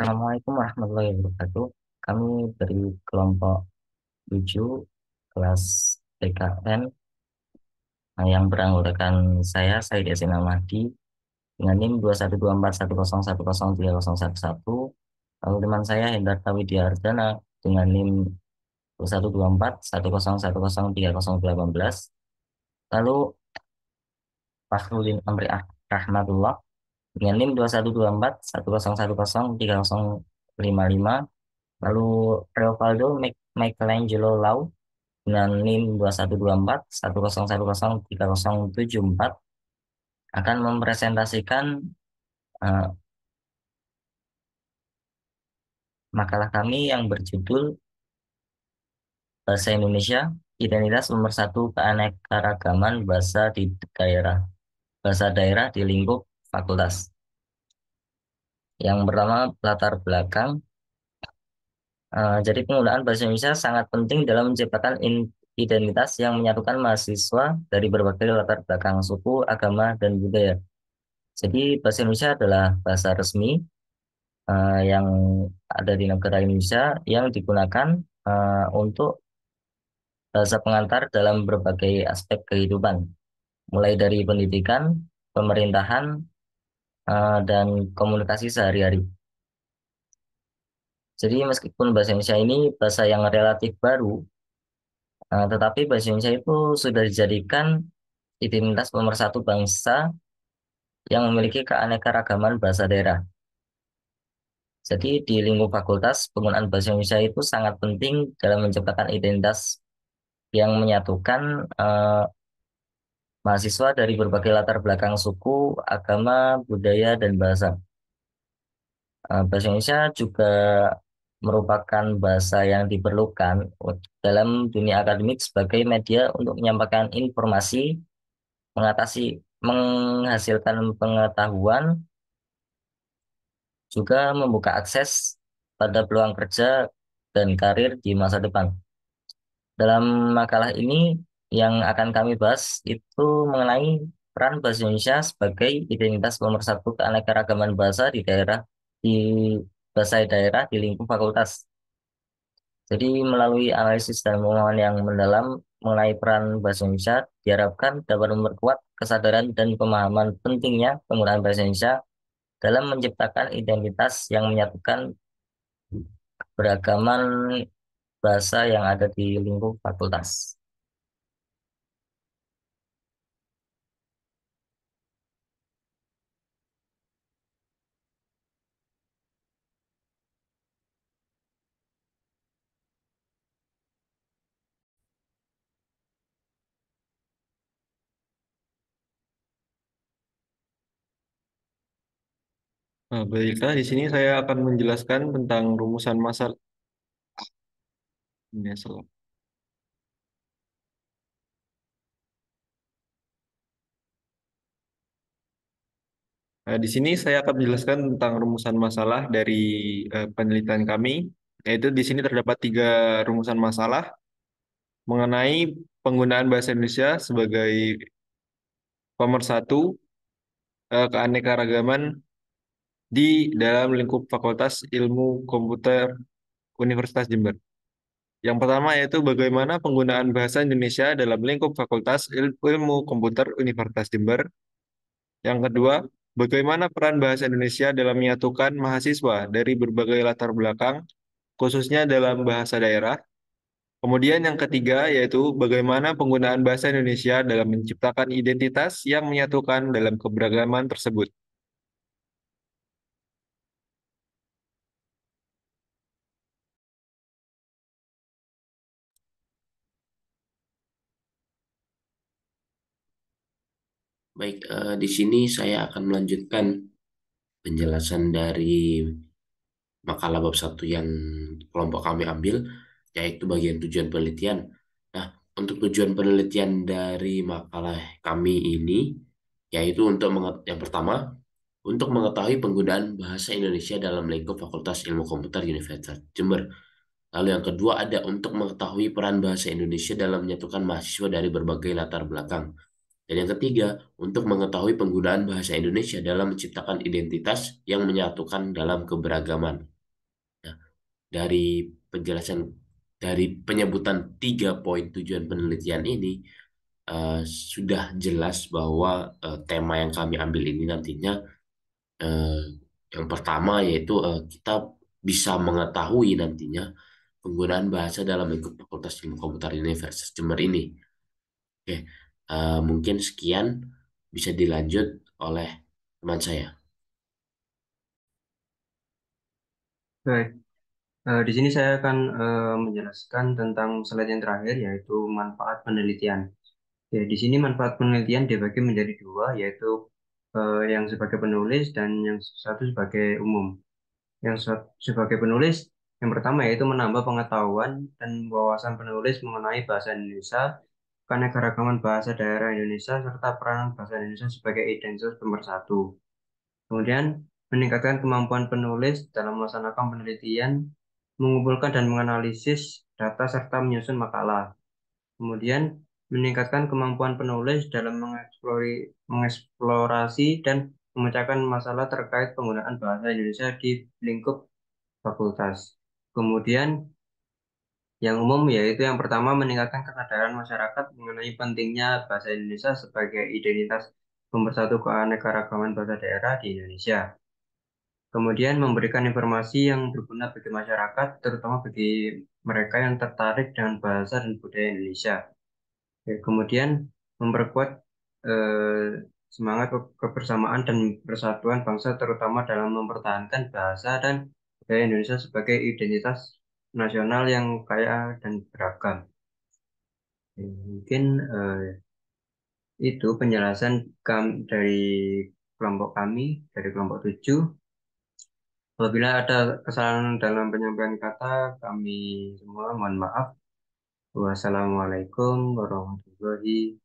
Assalamualaikum warahmatullahi wabarakatuh. Kami dari kelompok 7 kelas PKN yang beranggotakan saya Said Yasin Ahmadi dengan NIM 212410103011. Lalu teman saya Hendarta Widya Ardana dengan NIM 212410103018. Lalu Fakhrudin Amri Rahmatullah dengan NIM 212410103055. Lalu Reovaldo Michelangelo Lau dengan NIM 212410103074 akan mempresentasikan eh, makalah kami yang berjudul Bahasa Indonesia, Identitas Pemersatu Keanekaragaman Daerah, Bahasa Daerah di Lingkup Fakultas. Yang pertama, latar belakang. Jadi penggunaan bahasa Indonesia sangat penting dalam menciptakan identitas yang menyatukan mahasiswa dari berbagai latar belakang suku, agama, dan budaya. Jadi bahasa Indonesia adalah bahasa resmi yang ada di negara Indonesia yang digunakan untuk bahasa pengantar dalam berbagai aspek kehidupan, mulai dari pendidikan, pemerintahan, dan komunikasi sehari-hari. Jadi meskipun bahasa Indonesia ini bahasa yang relatif baru, tetapi bahasa Indonesia itu sudah dijadikan identitas pemersatu bangsa yang memiliki keanekaragaman bahasa daerah. Jadi di lingkup fakultas, penggunaan bahasa Indonesia itu sangat penting dalam menciptakan identitas yang menyatukan mahasiswa dari berbagai latar belakang suku, agama, budaya, dan bahasa. Bahasa Indonesia juga merupakan bahasa yang diperlukan dalam dunia akademik sebagai media untuk menyampaikan informasi, menghasilkan pengetahuan, juga membuka akses pada peluang kerja dan karir di masa depan. Dalam makalah ini yang akan kami bahas itu mengenai peran bahasa Indonesia sebagai identitas pemersatu keanekaragaman di bahasa daerah di lingkup fakultas. Jadi melalui analisis dan pemahaman yang mendalam mengenai peran bahasa Indonesia diharapkan dapat memperkuat kesadaran dan pemahaman pentingnya penggunaan bahasa Indonesia dalam menciptakan identitas yang menyatukan beragaman bahasa yang ada di lingkup fakultas. Nah, baiklah, di sini saya akan menjelaskan tentang rumusan masalah. Ini salah. Nah, di sini saya akan menjelaskan tentang rumusan masalah dari penelitian kami, yaitu di sini terdapat tiga rumusan masalah mengenai penggunaan bahasa Indonesia sebagai pemersatu keanekaragaman di dalam lingkup Fakultas Ilmu Komputer Universitas Jember. Yang pertama yaitu bagaimana penggunaan bahasa Indonesia dalam lingkup Fakultas Ilmu Komputer Universitas Jember. Yang kedua, bagaimana peran bahasa Indonesia dalam menyatukan mahasiswa dari berbagai latar belakang, khususnya dalam bahasa daerah. Kemudian yang ketiga yaitu bagaimana penggunaan bahasa Indonesia dalam menciptakan identitas yang menyatukan dalam keberagaman tersebut. Baik, di sini saya akan melanjutkan penjelasan dari makalah bab satu yang kelompok kami ambil, yaitu bagian tujuan penelitian. Nah, untuk tujuan penelitian dari makalah kami ini, yaitu yang pertama, untuk mengetahui penggunaan bahasa Indonesia dalam lingkup Fakultas Ilmu Komputer Universitas Jember. Lalu yang kedua ada untuk mengetahui peran bahasa Indonesia dalam menyatukan mahasiswa dari berbagai latar belakang. Dan yang ketiga, untuk mengetahui penggunaan bahasa Indonesia dalam menciptakan identitas yang menyatukan dalam keberagaman. dari penjelasan dari penyebutan 3 poin tujuan penelitian ini sudah jelas bahwa tema yang kami ambil ini nantinya eh, yang pertama yaitu kita bisa mengetahui nantinya penggunaan bahasa dalam lingkup Fakultas Ilmu Komputer Universitas Jember ini. Oke, mungkin sekian bisa dilanjut oleh teman saya. Baik, di sini saya akan menjelaskan tentang slide yang terakhir, yaitu manfaat penelitian. Ya, di sini manfaat penelitian dibagi menjadi dua, yaitu yang sebagai penulis dan yang satu sebagai umum. Sebagai penulis, yang pertama yaitu menambah pengetahuan dan wawasan penulis mengenai bahasa Indonesia, keanekaragaman bahasa daerah Indonesia, serta peranan bahasa Indonesia sebagai identitas pemersatu. Kemudian, meningkatkan kemampuan penulis dalam melaksanakan penelitian, mengumpulkan dan menganalisis data serta menyusun makalah. Kemudian, meningkatkan kemampuan penulis dalam mengeksplorasi dan memecahkan masalah terkait penggunaan bahasa Indonesia di lingkup fakultas. Kemudian, yang umum yaitu yang pertama meningkatkan kesadaran masyarakat mengenai pentingnya bahasa Indonesia sebagai identitas pemersatu keanekaragaman bahasa daerah di Indonesia. Kemudian memberikan informasi yang berguna bagi masyarakat, terutama bagi mereka yang tertarik dengan bahasa dan budaya Indonesia. Ya, kemudian memperkuat eh, semangat kebersamaan dan persatuan bangsa, terutama dalam mempertahankan bahasa dan budaya Indonesia sebagai identitas nasional yang kaya dan beragam. Ya, mungkin itu penjelasan dari kelompok kami, dari kelompok 7. Apabila ada kesalahan dalam penyampaian kata, kami semua mohon maaf. Wassalamualaikum warahmatullahi